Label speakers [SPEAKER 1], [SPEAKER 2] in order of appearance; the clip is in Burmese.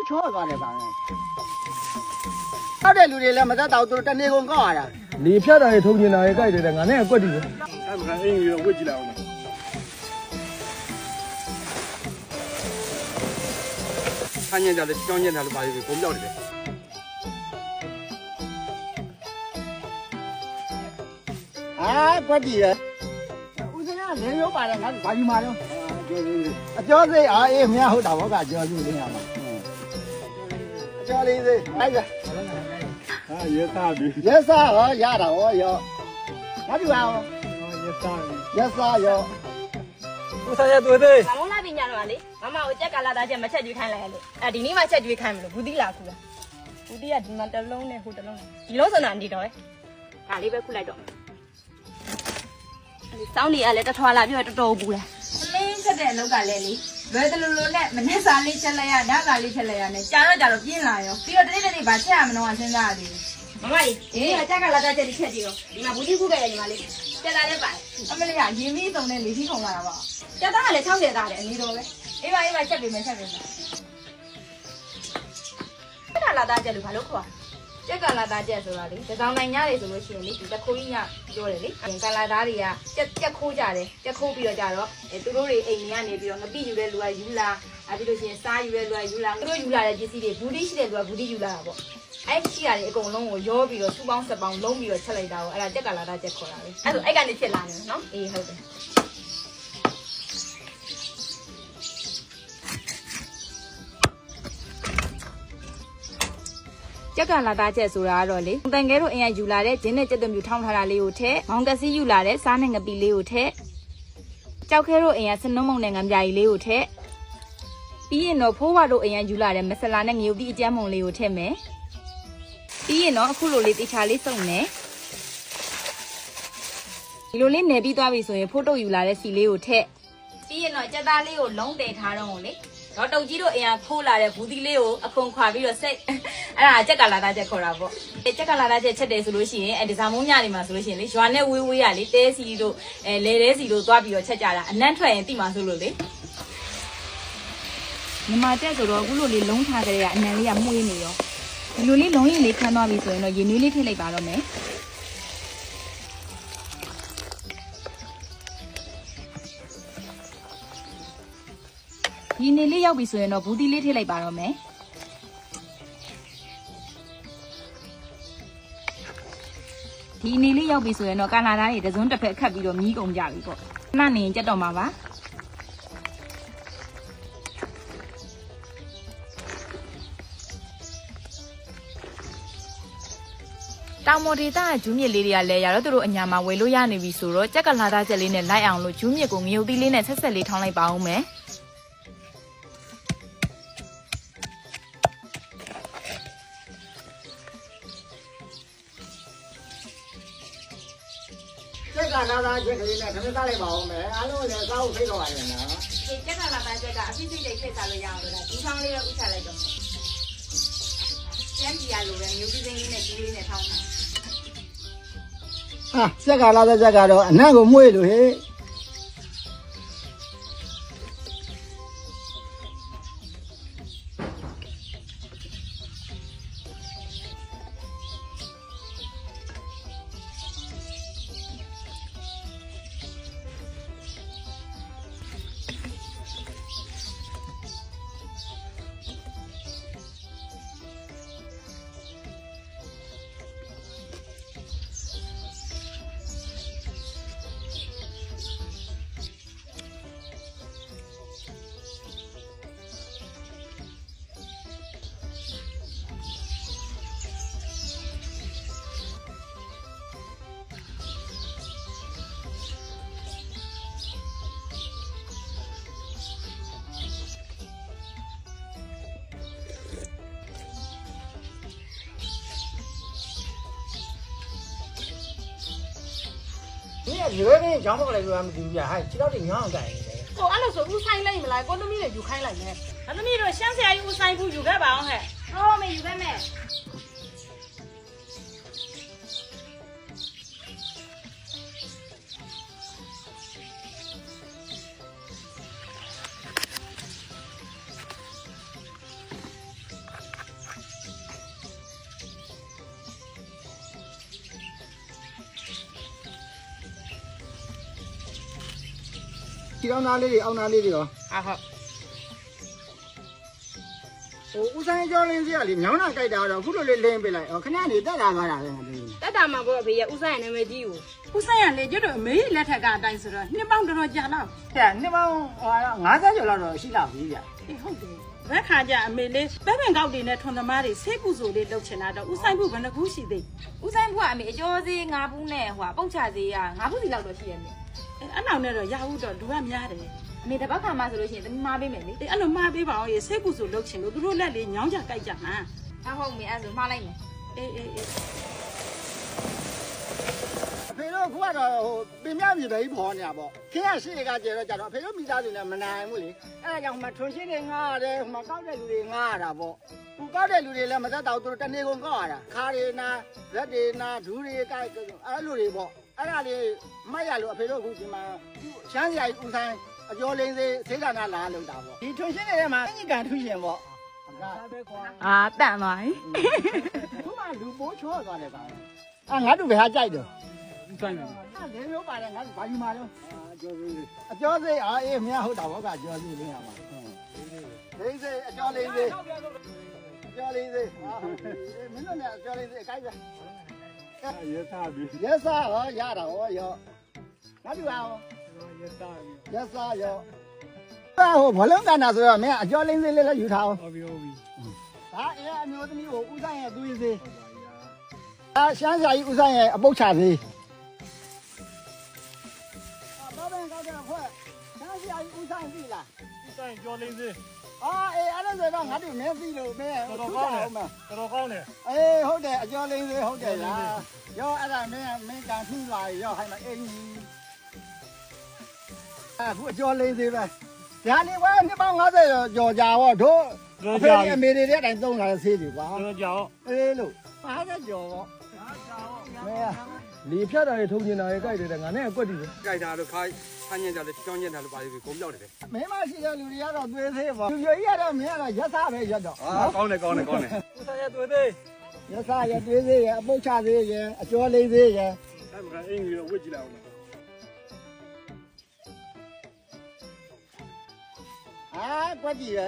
[SPEAKER 1] ချောသွားတယ်ဗျာဟုတ်တယ်လူတွေလည်းမသက်တော့သူတို့တနေကုန်ကောက်ရတာလေဖြတ်တာရေထုံနေတာရေကြိုက်တယ်ငါနဲ့အကွက်တည်တယ်အဲ့မှာအင်းကြီးတော့ဝစ်ကြည့်လိုက်အောင်ဆန်းညံကြတယ်ကြောင်းညံတယ်လို့ပါပြီကိုပြောက်တယ်အာကွက်တည်ရဦးစင်းကလည်းရောပါတယ်ငါဘာယူမှာတော့အကျော်စိတ်အားအေးမရဟုတ်တာဘောကကျော်စုလေးရမှာအကျော်လေးစိတ်လိုက်ကြဟာရက်စားပြီရက်စားဟောရတာဟောရောဘာဒီအောင်ရက်စားရောဦးစားရတွေ့သေး
[SPEAKER 2] ဘာလို့လာပညာတော့လေမမကိုကြက်ကလာတာချက်မချက်ကျွေးခိုင်းလိုက်ရလေဒီနေ့မှချက်ကျွေးခိုင်းမလို့ဘူးသီးလာခုလားဘူးသီးကဒီမှာတစ်လုံးနဲ့ဟိုတစ်လုံးဒီလုံးစနာနေတော့ဒါလေးပဲခုလိုက်တော့စောင်းနေရလဲတထွာလာပြီးတော့တော်တော်ဘူးလားအလင်းချက်တဲ့အလုပ်ကလည်းလေဘယ်တလူလိုနဲ့မနေ့စာလေးချက်လိုက်ရညစာလေးချက်လိုက်ရနဲ့ကြာတော့ပြင်းလာရောပြီးတော့တနေ့တနေ့ဗာချက်ရမလို့စဉ်းစားရသေးတယ်မမကြီးဒီကကြက်ကလာတာချက်ဒီချက်ကြည့်ရောဒီမှာဘူးတိခုခဲ့ရညီမလေးချက်လာလည်းပါအမလေးကရင်မီးစုံနဲ့လေကြီးခုံလာတာပါချက်သားကလည်း60သားတယ်အနည်းတော့ပဲအေးပါချက်ပေးမယ်ချက်တာလာတာချက်လို့ဘာလို့ခေါ်ကြက်ကလာတာချက်ဆိုတာလေဒီကောင်နိုင်ရတယ်ဆိုလို့ရှိရင်လေဒီတခိုးကြီးညပြောတယ်လေကလာသားတွေကချက်ခိုးကြတယ်ချက်ခိုးပြီးတော့ကြတော့သူတို့တွေအိမ်ကနေပြီးတော့ငပိယူတဲ့လူကယူလာပြီးလို့ရှိရင်စားယူတဲ့လူကယူလာသူတို့ယူလာတဲ့ပစ္စည်းတွေဘူးတိရှိတဲ့လူကဘူးတိယူလာတာပေါ့အဲ့ရှိရတယ်အကုန်လုံးကိုရောပြီးတော့စူပေါင်းစက်ပေါင်းလုံးပြီးတော့ချက်လိုက်တာပေါ့အဲ့ဒါကြက်ကလာတာချက်ခေါ်တာလေအဲ့ဒါအဲ့ကနေဖြစ်လာတယ်နော်အေးဟုတ်တယ်ကြက်ကလာသားချက်ဆိုတာကတော့လေတန်ကဲတို့အရင်ယူလာတဲ့ဂျင်းနဲ့ကြက်သွမျိုးထောင်းထားတာလေးကိုထည့်မောင်ကစီယူလာတဲ့စားနဲ့ငပိလေးကိုထည့်ကြောက်ခဲတို့အရင်စနုံးမုံနဲ့ငံပြာကြီးလေးကိုထည့်ပြီးရင်တော့ဖိုးဝါတို့အရင်ယူလာတဲ့မဆလာနဲ့ငရုတ်တိအကြမ်းမုံလေးကိုထည့်မယ်ပြီးရင်တော့အခုလိုလေးတေချာလေးစုံမယ်ဒီလိုလေးနယ်ပြီးသွားပြီဆိုရင်ဖိုးတုပ်ယူလာတဲ့စီလေးကိုထည့်ပြီးရင်တော့ကြက်သားလေးကိုလုံးတည်ထားတော့လေတော့တုတ်ကြီးတို့အရင်ဖိုးလာတဲ့ဘူးသီးလေးကိုအခွန်ခွာပြီးတော့စိတ်အဲ့ဒါကြက်ကလာသားချက်ခေါ်တာပေါ့ကြက်ကလာသားချက်ချက်တယ်ဆိုလို့ရှိရင်ဒီဇာမုံညနေမှာဆိုလို့ရှိရင်လေရွာနဲ့ဝေးဝေးရလေတဲစီတို့လေတဲစီတို့သွားပြီးတော့ချက်ကြတာအနံ့ထွက်ရင်တိမှာဆိုလို့လေညီမတက်ဆိုတော့အခုလိုလေးလုံးထားကြတဲ့အနံလေးကမှုေးနေရောဒီလိုလေးလုံးရင်လေးခန်းသွားပြီဆိုရင်တော့ရေနွေးလေးထည့်လိုက်ပါတော့မယ်ဒီနေလေးရောက်ပြီဆိုရင်တော့ဘူးသီးလေးထည့်လိုက်ပါတော့မယ်ဒီနေလေးရောက်ပြီဆိုရင်တော့ကာလာသားတွေတစုံတစ်ဖက်ခတ်ပြီးတော့မြီးကုန်ကြပြီပေါ့ခဏနေရင်ကြက်တော့မှာပါတောင်မော်ဒေတာဂျူးမြစ်လေးတွေကလည်းရတော့သူတို့အညာမှာဝယ်လို့ရနေပြီဆိုတော့ကြက်ကလာသားချက်လေးနဲ့လိုက်အောင်လို့ဂျူးမြစ်ကိုငရုတ်သီးလေးနဲ့ဆက်ဆက်လေးထောင်းလိုက်ပါအောင်မယ်
[SPEAKER 1] ကြက်ကလာတာချက်ကလေးနဲ့ခဏစားလိုက်ပါဦးမယ်အားလုံးလည်းစားဖို့ဖိတ်တော့ရတယ်နော်
[SPEAKER 2] ဒီကြက်ကလာတာချက်ကအဖြစ်ဖြစ်လေးထည့်စားလို့ရအောင်လို့ဒီချောင်းလေးတော့ဥချလိုက်တော့ကျန်းပြရလို့ပဲမျိုးစင်းလေးနဲ့ဒီလေးနဲ့ထောင်းတာ
[SPEAKER 1] ဟာကြက်ကလာတဲ့ချက်ကတော့အနံ့ကိုမှုေးလို့ဟဲ့ဒီရွေးနေကြောင်းပေါက်လိုက်လို့မသိဘူးဗျာဟဲ့ခြေတော့ညောင်းတိုင်နေတယ်
[SPEAKER 2] ကိုအဲ့လိုဆိုဦးဆိုင်လိုက်မလားကိုသမီးတွေယူခိုင်းလိုက်မယ်ဒါသမီးတို့ရှမ်းဆရာကြီးဦးဆိုင်ဘူးယူခဲ့ပါအောင်ဟဲ့ဟောမေယူခဲ့မယ်
[SPEAKER 1] ဒီအောင်သားလေးတွေအောင်သားလေးတွေရော
[SPEAKER 2] ဟုတ်
[SPEAKER 1] ဟိုဦးဆိုင်ကျော်လင်းစီကလေမြောင်းတာကြိုက်တာတော့ခုလိုလေးလင်းပေးလိုက်ခဏနေတက်လာသွားတာပဲငါတို့
[SPEAKER 2] တက်တာမှာပေါ့အဖေရဦးဆိုင်ရနာမည်ကြီးကို
[SPEAKER 3] ဦးဆိုင်ရလေကျွတ်တော့အမေလက်ထက်ကအတိုင်းဆိုတော့နှစ်ပေါင်းတော်တော်ကြာလောက်
[SPEAKER 1] တဲ့နှစ်ပေါင်း50ကျော်လောက်တော့ရှိလာပြီဗျ
[SPEAKER 3] အေးဟုတ်တယ်ဘက်ခါကျအမေလေးပဲပင်ကောက်တွေနဲ့ထွန်သမားတွေဆေးကုစုလေးလုပ်ချင်တာတော့ဦးဆိုင်ဘူးဘယ်နှခုရှိသေး
[SPEAKER 2] ဦးဆိုင်ကအမေအကျော်သေးငါးဘူးနဲ့ဟိုပုတ်ချသေးရငါးဘူးစီလောက်တော့ရှိရမယ်
[SPEAKER 3] အဲ့နောက်နဲ့တော့ရဘူးတော့လူကများတယ်
[SPEAKER 2] အမေတပတ်ခါမှဆိုလို့ရှိရင်သမီးမားပေးမယ်လေ
[SPEAKER 3] အေးအဲ့လိုမှားပေးပါအောင်ရေဆေးကုစုလုပ်ချင်လို့သူတို့လက်လေးညောင်းကြကြိုက်ကြမှာ
[SPEAKER 2] ဟုတ်မေအဲ့ဆိုမှားလိုက်မယ်
[SPEAKER 3] အေး
[SPEAKER 1] အဖေတို့ခုကတော့ဟိုပင်မြမြေပဲကြီးပေါ်နေတာပေါ့ခင်းရရှိကကျတော့ကြတော့အဖေတို့မိသားစုလည်းမနိုင်ဘူးလေအဲ့ဒါကြောင့်မှထွန်ရှင်းတွေငားရတယ်ဟိုမှာကောက်တဲ့လူတွေငားရတာပေါ့ခုကောက်တဲ့လူတွေလည်းမသက်တော့သူတို့တနေကုန်ကောက်ရတာခါတွေနာလက်တွေနာဒူးတွေကြိုက်အဲ့လိုတွေပေါ့အဲ့ဒါလေးမတ်ရလို့အဖေတို့ခုဒီမှာရှမ်းစရာကြီးဦးဆိုင်အကျော်လင်းစေးစိတ်ကနာလာလောက်တာပေါ့ဒီထွန်ရှင်းတွေထဲမှာအင်ကြီးကန်ထွန်ရှင်းပေါ့
[SPEAKER 2] အာတန့်သွားပြီ
[SPEAKER 1] ခုမှလူပိုးချောသွားတယ်ကောင်ငါတို့ဘယ်ဟာကြိုက်တော့ဆိုင်တယ်လေမျိုးပါတယ်ငါတို့ဘာယူမှာတော့အကျော်စိအေးမင်းဟုတ်တာဘောကအကျော်စိလေးရမှာလေးစိအကျော်လေးစိအကျော်လေးစိမင်းတို့နဲ့အကျော်လေးစိအကိုက်ပဲရက်စားပြီရက်စားဟောရတာဟောရောငါတို့ဟောရက်စားရောဟိုဘလုံးကန်တာဆိုတော့မင်းအကျော်လေးစိလေးလည်းယူထားအောင်ဟုတ်ပြီဒါအေးအမျိုးသမီးကိုဦးဆိုင်ရဲ့သွေးစိရှမ်းစာကြီးဦးဆိုင်ရဲ့အပုတ်ချသေးဘာပဲကောက်တဲ့ခွက်ရှမ်းစာကြီးဦးဆိုင်ပြီလားဦးဆိုင်ကျော်လေးစေးအေးအဲ့ဒါဆိုတော့ငါတို့မင်းပြီလို့မင်းတော်ကောင်းတယ်တော်ကောင်းတယ်အေးဟုတ်တယ်အကျော်လေးစေးဟုတ်တယ်လားရောအဲ့ဒါမင်းကန်ထူလာရောဟိုင်မှာအင်းကြီးအခုအကျော်လေးစေးပဲညာနေဝဲနှစ်ပေါင်း50ကျော်ကြာတော့တို့အဖေအမေတွေတဲ့အတိုင်းသုံးလာတဲ့ဆေးတွေကွာတော်ကြာအေးလို့50ကျော်ပေါ့မင်း
[SPEAKER 4] လေဖြတ်တာတွေထုံကျင်တာတွေကြိုက်တယ်ငါနဲ့အကွက်တီပဲ
[SPEAKER 5] ကြိုက်တာတော့ခါညံ့ကြတယ်ကြောင်းညံ့တာလို့ပါလိမ့်ကုန်ပြောက်တယ်
[SPEAKER 1] မင်းမရှိတဲ့လူတွေကတော့သွေးသေးပေါ့လူကြီးကတော့မင်းကတော့ရက်စားပဲရက်တော့
[SPEAKER 5] ကောင်းတယ်
[SPEAKER 4] ဦးဆိုင်ရတွေ့သေး
[SPEAKER 1] ရက်စားရက်သွေးသေးရအပုတ်ချသေးရအကျော်လေးသေးရ
[SPEAKER 4] အဲ့မှာအင်ကြီးတော့ဝစ်ကြည့်လိုက်အောင်
[SPEAKER 1] ကွက်ကြီးရ